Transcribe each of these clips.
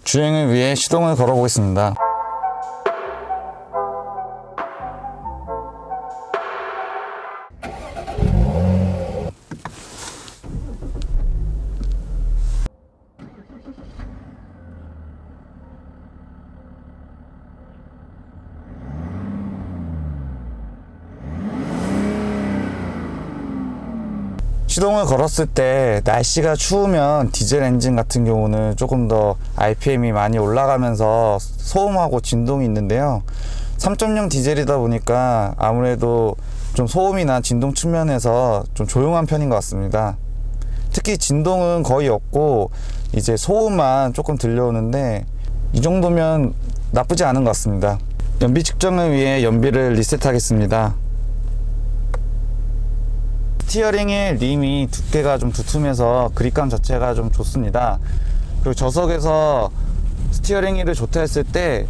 주행을 위해 시동을 걸어 보겠습니다. 시동을 걸었을 때 날씨가 추우면 디젤 엔진 같은 경우는 조금 더 RPM이 많이 올라가면서 소음하고 진동이 있는데요. 3.0 디젤이다 보니까 아무래도 좀 소음이나 진동 측면에서 좀 조용한 편인 것 같습니다. 특히 진동은 거의 없고 이제 소음만 조금 들려오는데 이 정도면 나쁘지 않은 것 같습니다. 연비 측정을 위해 연비를 리셋하겠습니다. 스티어링의 림이 두께가 좀 두툼해서 그립감 자체가 좀 좋습니다. 그리고 저속에서 스티어링 휠을 조타했을 때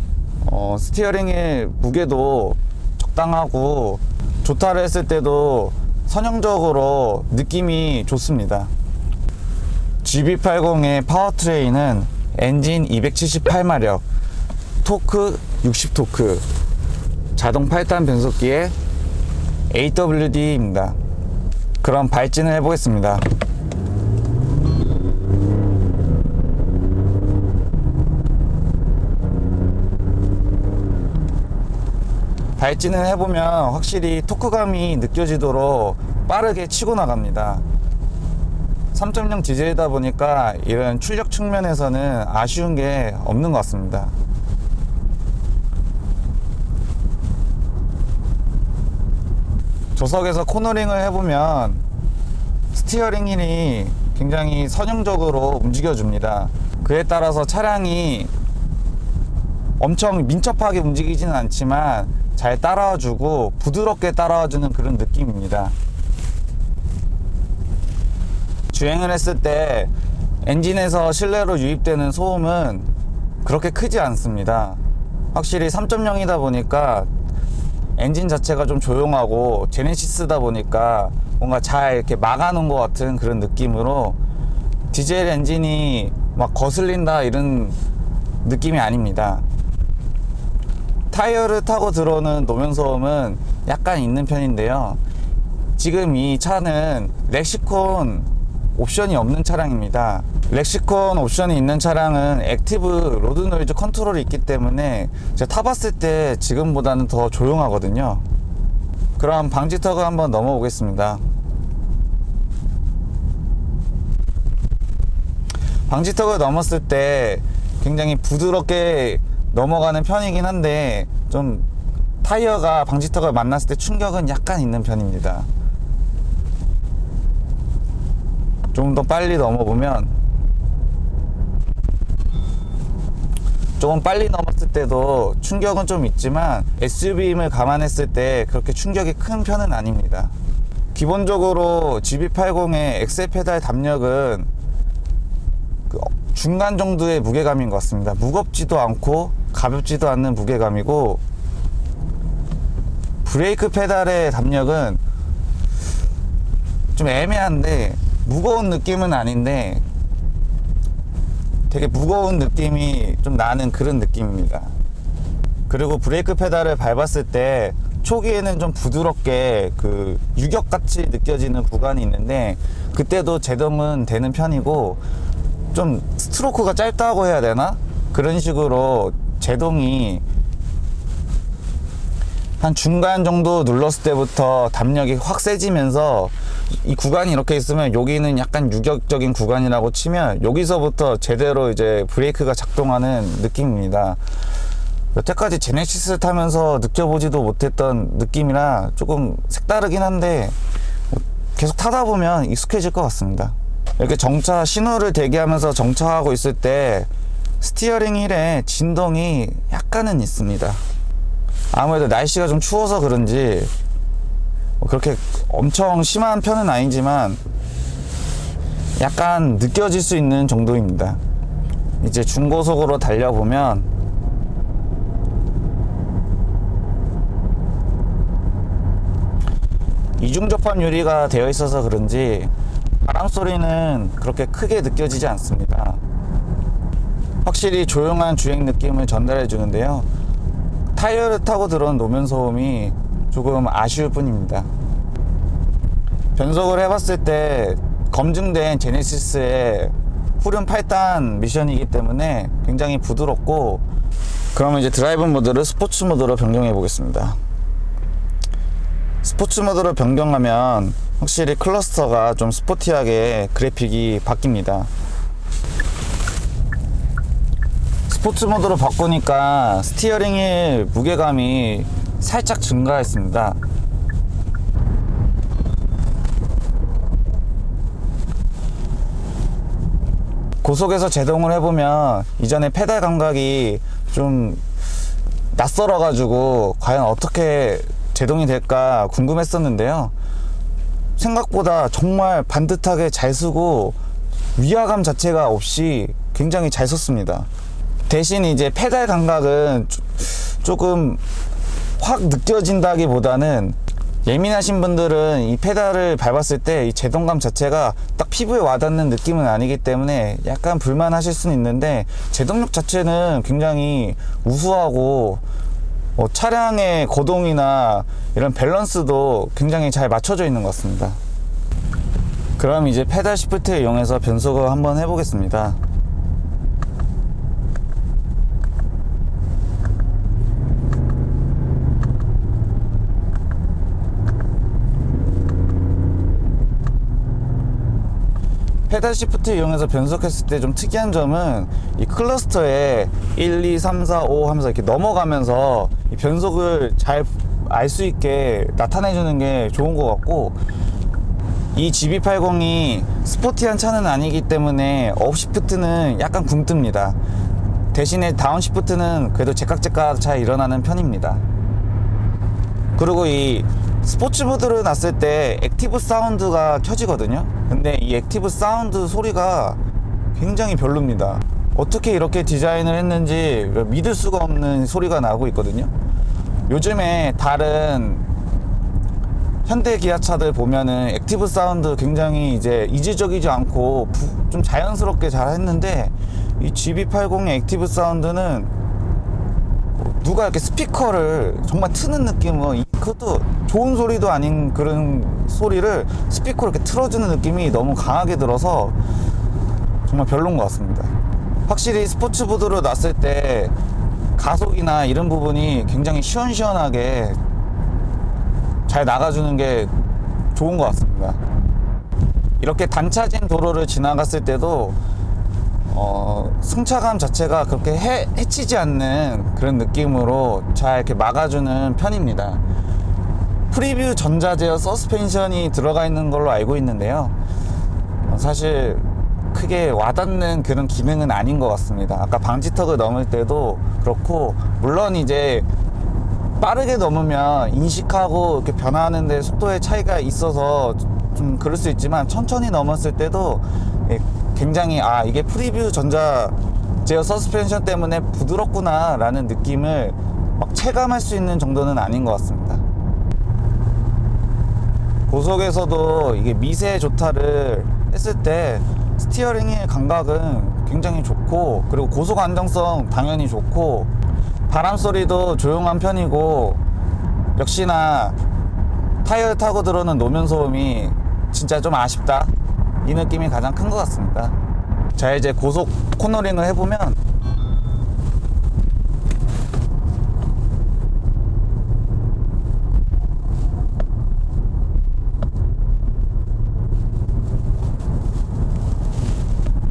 스티어링 휠 무게도 적당하고 조타를 했을 때도 선형적으로 느낌이 좋습니다. GB80의 파워트레인은 엔진 278마력, 토크 60토크, 자동 8단 변속기에 AWD입니다. 그럼 발진을 해보겠습니다. 발진을 해보면 확실히 토크감이 느껴지도록 빠르게 치고 나갑니다. 3.0 디젤이다 보니까 이런 출력 측면에서는 아쉬운 게 없는 것 같습니다. 조석에서 코너링을 해보면 스티어링 휠이 굉장히 선형적으로 움직여줍니다. 그에 따라서 차량이 엄청 민첩하게 움직이지는 않지만 잘 따라와주고 부드럽게 따라와주는 그런 느낌입니다. 주행을 했을 때 엔진에서 실내로 유입되는 소음은 그렇게 크지 않습니다. 확실히 3.0이다 보니까 엔진 자체가 좀 조용하고 제네시스다 보니까 뭔가 잘 이렇게 막아놓은 것 같은 그런 느낌으로 디젤 엔진이 막 거슬린다 이런 느낌이 아닙니다. 타이어를 타고 들어오는 노면 소음은 약간 있는 편인데요. 지금 이 차는 렉시콘 옵션이 없는 차량입니다. 렉시콘 옵션이 있는 차량은 액티브 로드 노이즈 컨트롤이 있기 때문에 제가 타봤을 때 지금보다는 더 조용하거든요. 그럼 방지턱을 한번 넘어보겠습니다. 방지턱을 넘었을 때 굉장히 부드럽게 넘어가는 편이긴 한데 좀 타이어가 방지턱을 만났을 때 충격은 약간 있는 편입니다. 좀 더 빨리 넘어보면 조금 빨리 넘었을 때도 충격은 좀 있지만 SUV임을 감안했을 때 그렇게 충격이 큰 편은 아닙니다. 기본적으로 GB80의 엑셀 페달 담력은 중간 정도의 무게감인 것 같습니다. 무겁지도 않고 가볍지도 않는 무게감이고 브레이크 페달의 담력은 좀 애매한데 무거운 느낌은 아닌데 되게 무거운 느낌이 좀 나는 그런 느낌입니다. 그리고 브레이크 페달을 밟았을 때 초기에는 좀 부드럽게 그 유격같이 느껴지는 구간이 있는데 그때도 제동은 되는 편이고 좀 스트로크가 짧다고 해야 되나? 그런 식으로 제동이 한 중간 정도 눌렀을 때부터 담력이 확 세지면서 이 구간이 이렇게 있으면 여기는 약간 유격적인 구간이라고 치면 여기서부터 제대로 이제 브레이크가 작동하는 느낌입니다. 여태까지 제네시스를 타면서 느껴보지도 못했던 느낌이라 조금 색다르긴 한데 계속 타다 보면 익숙해질 것 같습니다. 이렇게 정차 신호를 대기하면서 정차하고 있을 때 스티어링 휠에 진동이 약간은 있습니다. 아무래도 날씨가 좀 추워서 그런지 그렇게 엄청 심한 편은 아니지만 약간 느껴질 수 있는 정도입니다. 이제 중고속으로 달려보면 이중접합 유리가 되어 있어서 그런지 바람 소리는 그렇게 크게 느껴지지 않습니다. 확실히 조용한 주행 느낌을 전달해 주는데요. 타이어를 타고 들어온 노면 소음이 조금 아쉬울 뿐입니다. 변속을 해봤을 때 검증된 제네시스의 후륜 8단 미션이기 때문에 굉장히 부드럽고, 그러면 이제 드라이브 모드를 스포츠 모드로 변경해 보겠습니다. 스포츠 모드로 변경하면 확실히 클러스터가 좀 스포티하게 그래픽이 바뀝니다. 스포츠 모드로 바꾸니까 스티어링의 무게감이 살짝 증가했습니다. 고속에서 제동을 해보면 이전에 페달 감각이 좀 낯설어 가지고 과연 어떻게 제동이 될까 궁금했었는데요. 생각보다 정말 반듯하게 잘 쓰고 위화감 자체가 없이 굉장히 잘 썼습니다. 대신 이제 페달 감각은 조금 확 느껴진다기보다는, 예민하신 분들은 이 페달을 밟았을 때 이 제동감 자체가 딱 피부에 와닿는 느낌은 아니기 때문에 약간 불만하실 수는 있는데, 제동력 자체는 굉장히 우수하고 차량의 거동이나 이런 밸런스도 굉장히 잘 맞춰져 있는 것 같습니다. 그럼 이제 페달 시프트를 이용해서 변속을 한번 해보겠습니다. 페달 시프트 이용해서 변속했을 때 좀 특이한 점은 이 클러스터에 1, 2, 3, 4, 5 하면서 이렇게 넘어가면서 이 변속을 잘 알 수 있게 나타내 주는 게 좋은 것 같고, 이 GB80이 스포티한 차는 아니기 때문에 업시프트는 약간 굼뜹니다. 대신에 다운시프트는 그래도 제깍제깍 잘 일어나는 편입니다. 그리고 이 스포츠 모드를 놨을 때 액티브 사운드가 켜지거든요. 근데 이 액티브 사운드 소리가 굉장히 별로입니다. 어떻게 이렇게 디자인을 했는지 믿을 수가 없는 소리가 나고 있거든요. 요즘에 다른 현대 기아차들 보면은 액티브 사운드 굉장히 이제 이질적이지 않고 좀 자연스럽게 잘 했는데, 이 GB80의 액티브 사운드는 누가 이렇게 스피커를 정말 트는 느낌은, 그것도 좋은 소리도 아닌 그런 소리를 스피커로 이렇게 틀어주는 느낌이 너무 강하게 들어서 정말 별로인 것 같습니다. 확실히 스포츠 모드로 놨을 때 가속이나 이런 부분이 굉장히 시원시원하게 잘 나가주는 게 좋은 것 같습니다. 이렇게 단차진 도로를 지나갔을 때도 승차감 자체가 그렇게 해치지 않는 그런 느낌으로 잘 이렇게 막아주는 편입니다. 프리뷰 전자 제어 서스펜션이 들어가 있는 걸로 알고 있는데요. 사실 크게 와닿는 그런 기능은 아닌 것 같습니다. 아까 방지턱을 넘을 때도 그렇고, 물론 이제 빠르게 넘으면 인식하고 이렇게 변화하는데 속도의 차이가 있어서 좀 그럴 수 있지만, 천천히 넘었을 때도 굉장히 이게 프리뷰 전자 제어 서스펜션 때문에 부드럽구나 라는 느낌을 막 체감할 수 있는 정도는 아닌 것 같습니다. 고속에서도 이게 미세 조타를 했을 때 스티어링의 감각은 굉장히 좋고, 그리고 고속 안정성 당연히 좋고, 바람 소리도 조용한 편이고, 역시나 타이어를 타고 들어오는 노면 소음이 진짜 좀 아쉽다, 이 느낌이 가장 큰 것 같습니다. 자, 이제 고속 코너링을 해보면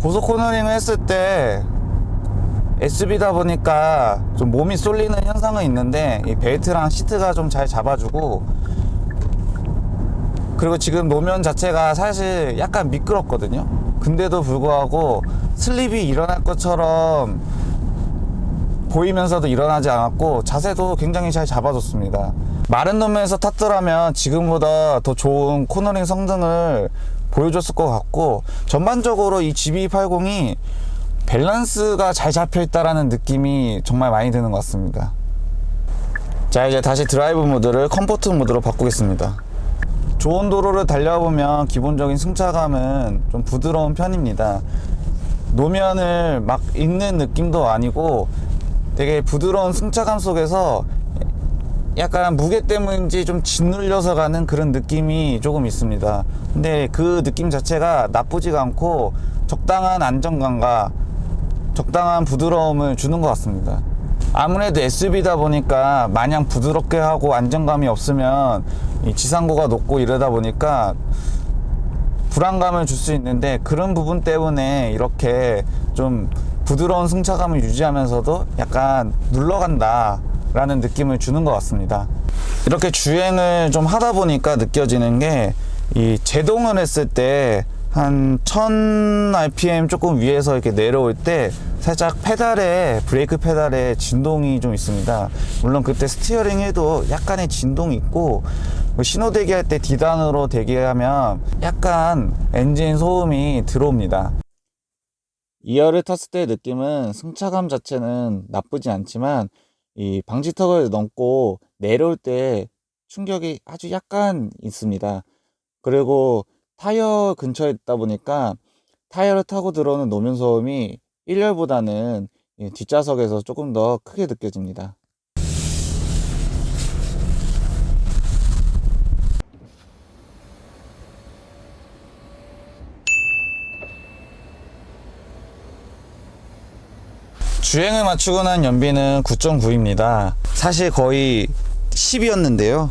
고속 코너링을 했을 때 SUV다 보니까 좀 몸이 쏠리는 현상은 있는데, 이 벨트랑 시트가 좀 잘 잡아주고, 그리고 지금 노면 자체가 사실 약간 미끄럽거든요. 근데도 불구하고 슬립이 일어날 것처럼 보이면서도 일어나지 않았고, 자세도 굉장히 잘 잡아줬습니다. 마른 노면에서 탔더라면 지금보다 더 좋은 코너링 성능을 보여줬을 것 같고, 전반적으로 이 GB80이 밸런스가 잘 잡혀있다라는 느낌이 정말 많이 드는 것 같습니다. 자, 이제 다시 드라이브 모드를 컴포트 모드로 바꾸겠습니다. 좋은 도로를 달려보면 기본적인 승차감은 좀 부드러운 편입니다. 노면을 막 잇는 느낌도 아니고 되게 부드러운 승차감 속에서 약간 무게 때문인지 좀 짓눌려서 가는 그런 느낌이 조금 있습니다. 근데 그 느낌 자체가 나쁘지가 않고 적당한 안정감과 적당한 부드러움을 주는 것 같습니다. 아무래도 SUV다 보니까 마냥 부드럽게 하고 안정감이 없으면 이 지상고가 높고 이러다 보니까 불안감을 줄 수 있는데, 그런 부분 때문에 이렇게 좀 부드러운 승차감을 유지하면서도 약간 눌러간다 라는 느낌을 주는 것 같습니다. 이렇게 주행을 좀 하다 보니까 느껴지는 게, 이 제동을 했을 때 한 1000rpm 조금 위에서 이렇게 내려올 때 살짝 페달에, 브레이크 페달에 진동이 좀 있습니다. 물론 그때 스티어링 해도 약간의 진동이 있고, 신호 대기할 때 D단으로 대기하면 약간 엔진 소음이 들어옵니다. 2열을 탔을 때의 느낌은 승차감 자체는 나쁘지 않지만 이 방지턱을 넘고 내려올 때 충격이 아주 약간 있습니다. 그리고 타이어 근처에 있다 보니까 타이어를 타고 들어오는 노면 소음이 1열보다는 뒷좌석에서 조금 더 크게 느껴집니다. 주행을 마치고 난 연비는 9.9입니다. 사실 거의 10이었는데요.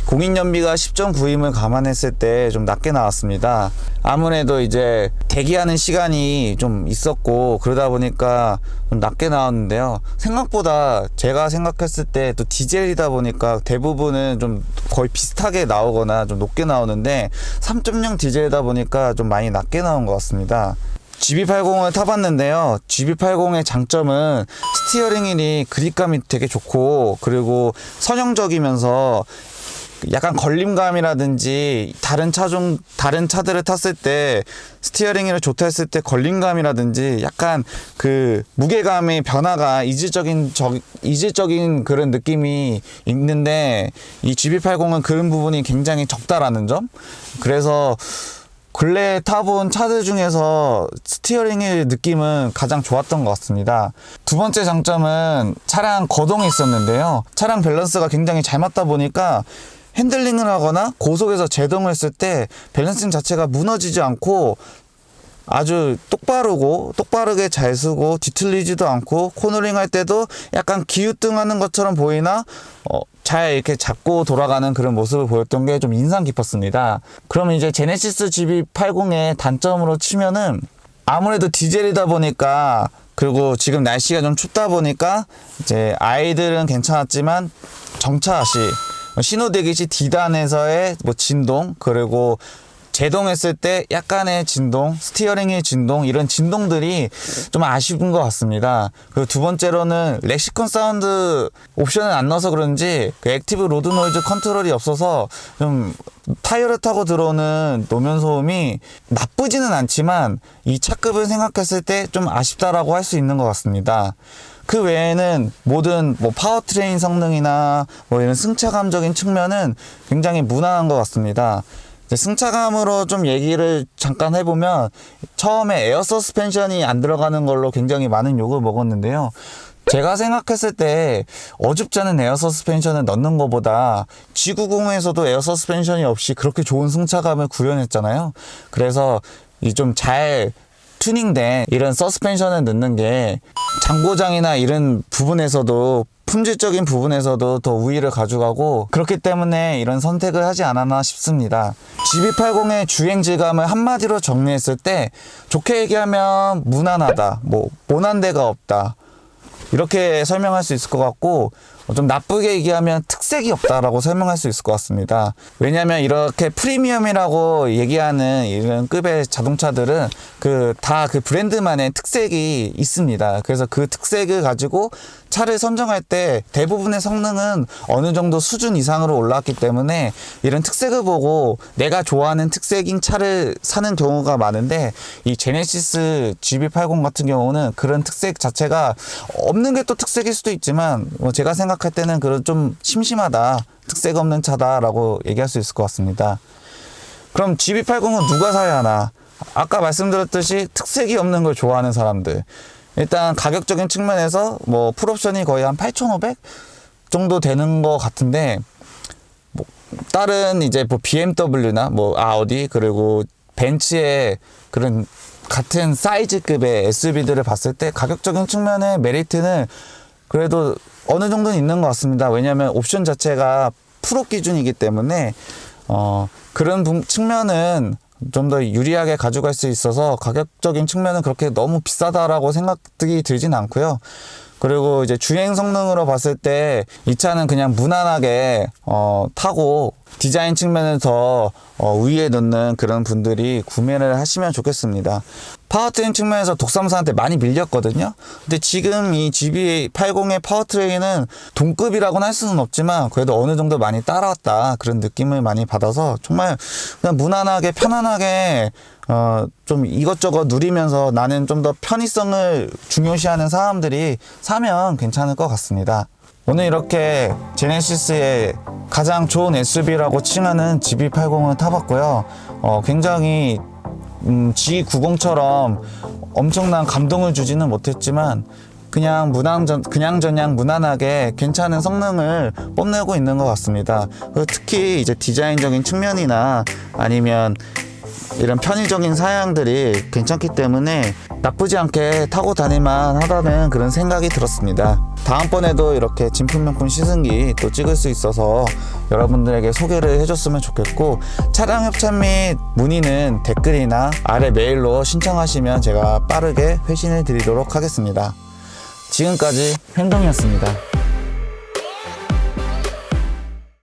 공인연비가 10.9임을 감안했을 때 좀 낮게 나왔습니다. 아무래도 이제 대기하는 시간이 좀 있었고 그러다 보니까 좀 낮게 나왔는데요. 생각보다 제가 생각했을 때 또 디젤이다 보니까 대부분은 좀 거의 비슷하게 나오거나 좀 높게 나오는데 3.0 디젤이다 보니까 좀 많이 낮게 나온 것 같습니다. GB80을 타봤는데요. GB80의 장점은 스티어링 휠이 그립감이 되게 좋고, 그리고 선형적이면서 약간 걸림감이라든지 다른 차들을 탔을 때 스티어링 휠을 좋다 했을 때 걸림감이라든지 약간 그 무게감의 변화가 이질적인 그런 느낌이 있는데, 이 GB80은 그런 부분이 굉장히 적다라는 점. 그래서 근래 타본 차들 중에서 스티어링 휠 느낌은 가장 좋았던 것 같습니다. 두 번째 장점은 차량 거동이 있었는데요. 차량 밸런스가 굉장히 잘 맞다 보니까 핸들링을 하거나 고속에서 제동을 했을 때 밸런싱 자체가 무너지지 않고 아주 똑바르게 잘 쓰고 뒤틀리지도 않고, 코너링 할 때도 약간 기우뚱하는 것처럼 보이나 잘 이렇게 잡고 돌아가는 그런 모습을 보였던 게 좀 인상 깊었습니다. 그러면 이제 제네시스 GB80의 단점으로 치면은 아무래도 디젤이다 보니까, 그리고 지금 날씨가 좀 춥다 보니까 이제 아이들은 괜찮았지만 정차 시 신호대기 시 D단에서의 뭐 진동, 그리고 제동했을 때 약간의 진동, 스티어링의 진동, 이런 진동들이 좀 아쉬운 것 같습니다. 그리고 두 번째로는 렉시콘 사운드 옵션을 안 넣어서 그런지 그 액티브 로드 노이즈 컨트롤이 없어서 좀 타이어를 타고 들어오는 노면 소음이 나쁘지는 않지만 이 차급을 생각했을 때 좀 아쉽다라고 할 수 있는 것 같습니다. 그 외에는 모든 뭐 파워트레인 성능이나 뭐 이런 승차감적인 측면은 굉장히 무난한 것 같습니다. 승차감으로 좀 얘기를 잠깐 해보면, 처음에 에어 서스펜션이 안 들어가는 걸로 굉장히 많은 욕을 먹었는데요. 제가 생각했을 때 어줍지 않은 에어 서스펜션을 넣는 것보다 G90에서도 에어 서스펜션이 없이 그렇게 좋은 승차감을 구현했잖아요. 그래서 이 좀 잘 튜닝된 이런 서스펜션을 넣는 게 장고장이나 이런 부분에서도, 품질적인 부분에서도 더 우위를 가져가고, 그렇기 때문에 이런 선택을 하지 않았나 싶습니다. GB80의 주행 질감을 한마디로 정리했을 때 좋게 얘기하면 무난하다, 뭐 모난 데가 없다, 이렇게 설명할 수 있을 것 같고, 좀 나쁘게 얘기하면 특색이 없다라고 설명할 수 있을 것 같습니다. 왜냐하면 이렇게 프리미엄이라고 얘기하는 이런 급의 자동차들은 다 그 브랜드만의 특색이 있습니다. 그래서 그 특색을 가지고 차를 선정할 때 대부분의 성능은 어느 정도 수준 이상으로 올라왔기 때문에 이런 특색을 보고 내가 좋아하는 특색인 차를 사는 경우가 많은데, 이 제네시스 GB80 같은 경우는 그런 특색 자체가 없는 게 또 특색일 수도 있지만, 제가 생각할 때는 그런 좀 심심하다, 특색 없는 차다라고 얘기할 수 있을 것 같습니다. 그럼 GB80은 누가 사야 하나? 아까 말씀드렸듯이 특색이 없는 걸 좋아하는 사람들, 일단 가격적인 측면에서 뭐 풀옵션이 거의 한 8,500 정도 되는 것 같은데, 뭐 다른 이제 뭐 BMW나 뭐 아우디 그리고 벤츠의 그런 같은 사이즈급의 SUV들을 봤을 때 가격적인 측면의 메리트는 그래도 어느 정도는 있는 것 같습니다. 왜냐하면 옵션 자체가 풀옵 기준이기 때문에 그런 측면은 좀 더 유리하게 가져갈 수 있어서 가격적인 측면은 그렇게 너무 비싸다라고 생각이 들진 않고요. 그리고 이제 주행 성능으로 봤을 때 이 차는 그냥 무난하게 타고 디자인 측면을 더 위에 놓는 그런 분들이 구매를 하시면 좋겠습니다. 파워트레인 측면에서 독삼사한테 많이 밀렸거든요. 근데 지금 이 GB80의 파워트레인은 동급이라고는 할 수는 없지만 그래도 어느 정도 많이 따라왔다, 그런 느낌을 많이 받아서 정말 그냥 무난하게 편안하게 좀 이것저것 누리면서 나는 좀 더 편의성을 중요시하는 사람들이 사면 괜찮을 것 같습니다. 오늘 이렇게 제네시스의 가장 좋은 SUV라고 칭하는 GB80을 타봤고요. 굉장히 G90처럼 엄청난 감동을 주지는 못했지만 그냥 그냥저냥 무난하게 괜찮은 성능을 뽐내고 있는 것 같습니다. 특히 이제 디자인적인 측면이나 아니면 이런 편의적인 사양들이 괜찮기 때문에 나쁘지 않게 타고 다닐만 하다는 그런 생각이 들었습니다. 다음번에도 이렇게 진품명품 시승기 또 찍을 수 있어서 여러분들에게 소개를 해줬으면 좋겠고, 차량 협찬 및 문의는 댓글이나 아래 메일로 신청하시면 제가 빠르게 회신해 드리도록 하겠습니다. 지금까지 현동이었습니다.